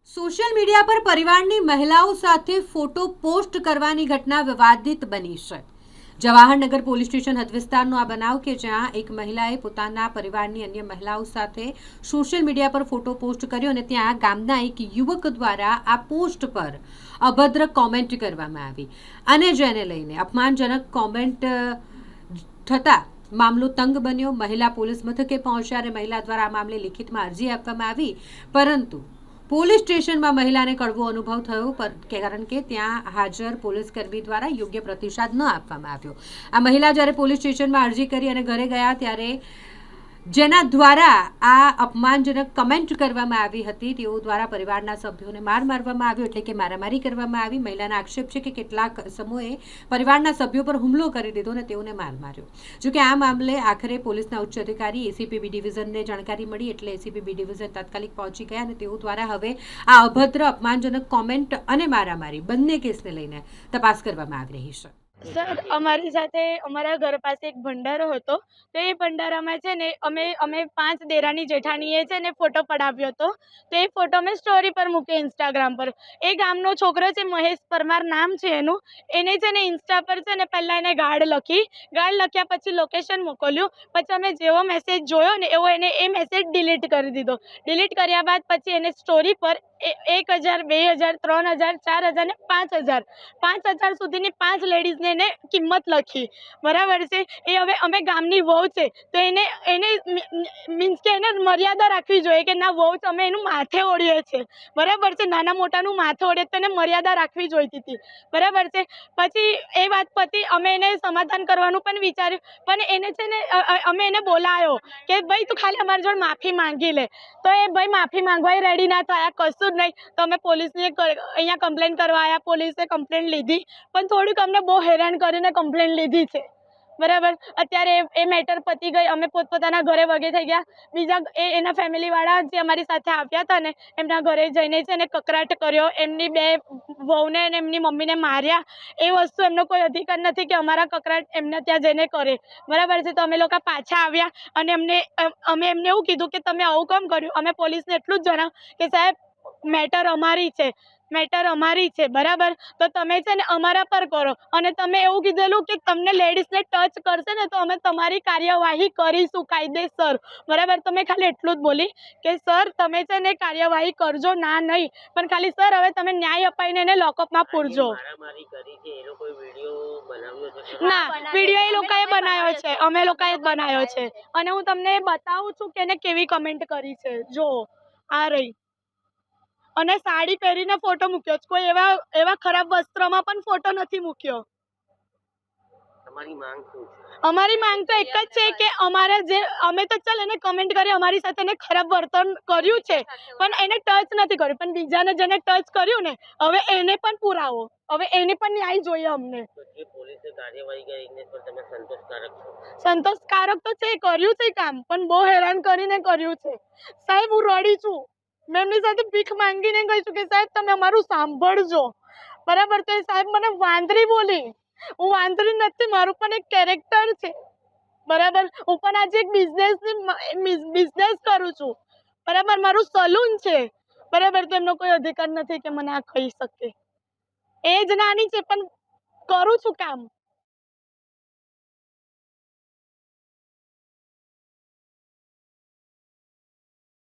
Social media પર પરિવારની મહિલાઓ સાથે ફોટો પોસ્ટ કરવાની ઘટના વિવાદિત બની છે। જવાહરનગર પોલીસ સ્ટેશન હદ વિસ્તારનો આ બનાવ કે જ્યાં એક મહિલાએ પોતાના પરિવારની અન્ય મહિલાઓ સાથે સોશિયલ મીડિયા પર ફોટો પોસ્ટ કર્યો અને ત્યાં ગામના એક યુવક દ્વારા આ પોસ્ટ પર અભદ્ર કોમેન્ટ કરવામાં આવી અને જેને લઈને અપમાનજનક કોમેન્ટ થતા મામલો તંગ બન્યો। મહિલા પોલીસ મથકે પહોંચ્યા અને મહિલા દ્વારા આ મામલે લિખિતમાં અરજી આપવામાં આવી, પરંતુ પોલીસ સ્ટેશનમાં મહિલાને કડવો અનુભવ થયો કારણ કે ત્યાં હાજર પોલીસ કર્મી દ્વારા યોગ્ય પ્રતિસાદ ન આપવામાં આવ્યો। આ મહિલા જ્યારે પોલીસ સ્ટેશનમાં અરજી કરી અને ઘરે ગયા ત્યારે જેના દ્વારા આ અપમાનજનક કમેન્ટ કરવામાં આવી હતી તેઓ દ્વારા પરિવારના સભ્યોને માર મારવામાં આવ્યો, એટલે કે મારામારી કરવામાં આવી। મહિલાના આક્ષેપ છે કે કેટલાક સમયે પરિવારના સભ્યો પર હુમલો કરી દીધો અને તેઓને માર માર્યો। જોકે આ મામલે આખરે પોલીસના ઉચ્ચ અધિકારી એસીપી બી ડિવિઝનને જાણકારી મળી એટલે એસીપી બી ડિવિઝન તાત્કાલિક પહોંચી ગયા અને તેઓ દ્વારા હવે આ અભદ્ર અપમાનજનક કોમેન્ટ અને મારામારી બંને કેસને લઈને તપાસ કરવામાં આવી રહી છે। સર, અમારી સાથે અમારા ઘર પાસે એક ભંડારો હતો, તો એ ભંડારામાં છે ને અમે 5 દેરાની જેઠાણીએ છે ને ફોટો પડાવ્યો હતો। તો એ ફોટો મેં સ્ટોરી પર મૂક્યો ઇન્સ્ટાગ્રામ પર। એ ગામનો છોકરો છે, મહેશ પરમાર નામ છે એનું, એને છે ને ઇન્સ્ટા પર છે ને પહેલાં એને ગાળ લખ્યા પછી લોકેશન મોકલ્યું, પછી અમે જેવો મેસેજ જોયો ને એવો એને એ મેસેજ ડિલીટ કરી દીધો। ડિલીટ કર્યા બાદ પછી એને સ્ટોરી પર 1000, 2000, 3000, 4000 ને 5000 સુધીની 5 લેડીઝને એને કિંમત લખી, બરાબર છે। એ હવે અમે ગામની વહુ છે તો એને મીન્સ કે એને મર્યાદા રાખવી જોઈએ કે ના વહુ છે, અમે એનું માથે ઓળીએ છીએ, બરાબર છે। નાના મોટાનું માથે ઓળીએ તો એને મર્યાદા રાખવી જોઈતી હતી, બરાબર છે। પછી એ વાત પતી, અમે એને સમાધાન કરવાનું પણ વિચાર્યું, પણ એને છે ને અમે એને બોલાયો કે ભાઈ તું ખાલી અમારી જોડે માફી માંગી લે, તો એ ભાઈ માફી માંગવા રેડી ના થયા, કશું જ નહીં। તો અમે પોલીસને અહીંયા કમ્પ્લેન કરવા આવ્યા, પોલીસે કમ્પ્લેન લીધી, પણ થોડીક અમને બહુ હેરાન કરીને કમ્પ્લેન લીધી છે, બરાબર। અત્યારે એ મેટર પતી ગઈ, અમે પોતપોતાના ઘરે વગે થઈ ગયા। બીજા એના ફેમિલીવાળા જે અમારી સાથે આવ્યા હતા ને એમના ઘરે જઈને છે ને કકરાટ કર્યો, એમની 2 વહુને અને એમની મમ્મીને માર્યા। એ વસ્તુ એમનો કોઈ અધિકાર નથી કે અમારા કકરાટ એમને ત્યાં જઈને કરે, બરાબર છે। તો અમે લોકો પાછા આવ્યા અને અમે એમને એવું કીધું કે તમે આવું કેમ કર્યું। અમે પોલીસને એટલું જ જણાવ્યું કે સાહેબ મેટર અમારી છે, બરાબર, તો તમે છે ને અમારા પર કરો, અને તમે એવું કીધેલું કે તમને લેડીઝને ટચ કરશે ને તો અમે તમારી કાર્યવાહી કરીશું કાયદેસર, બરાબર। તો મેં ખાલી એટલું જ બોલી કે સર તમે છે ને કાર્યવાહી કરજો, ના નહીં, પણ ખાલી સર હવે તમે ન્યાય અપાઈને એને લોકઅપમાં પૂરજો। ના, વિડીયો એ લોકોએ બનાવ્યો છે, અમે લોકોએ જ બનાવ્યો છે, અને હું તમને બતાવું છું કે એને કેવી કમેન્ટ કરી છે, જો આ રહી। અને સાડી પહેરીને ફોટો મૂક્યો છે, કોઈ એવા ખરાબ વસ્ત્રમાં પણ ફોટો નથી મૂક્યો। અમારી માંગ તો એક જ છે કે અમે તો ચાલ એને કમેન્ટ કરી, અમારી સાથે એને ખરાબ વર્તન કર્યું છે, પણ એને ટચ નથી કર્યું, પણ બીજાને જેને ટચ કર્યું ને હવે એને પણ પુરાવો, હવે એને પણ ન્યાય જોઈએ અમને। સંતોષકારક તો છે, કર્યું છે કામ, પણ બહુ હેરાન કરીને કર્યું છે સાહેબ। હું રડી છું, મેં એમની સાથે ભીખ માંગીને ગઈ છું કે સાહેબ તમે અમારું સાંભળજો, બરાબર। તો એ સાહેબ મને વાંદરી બોલી, હું વાંદરી નથી, મારું પણ એક કેરેક્ટર છે, બરાબર। હું પણ આજે એક બિઝનેસ કરું છું, બરાબર, મારું સલૂન છે, બરાબર। તો એમનો કોઈ અધિકાર નથી કે મને આ કહી શકે। એ જ નાની છે પણ કરું છું કામ।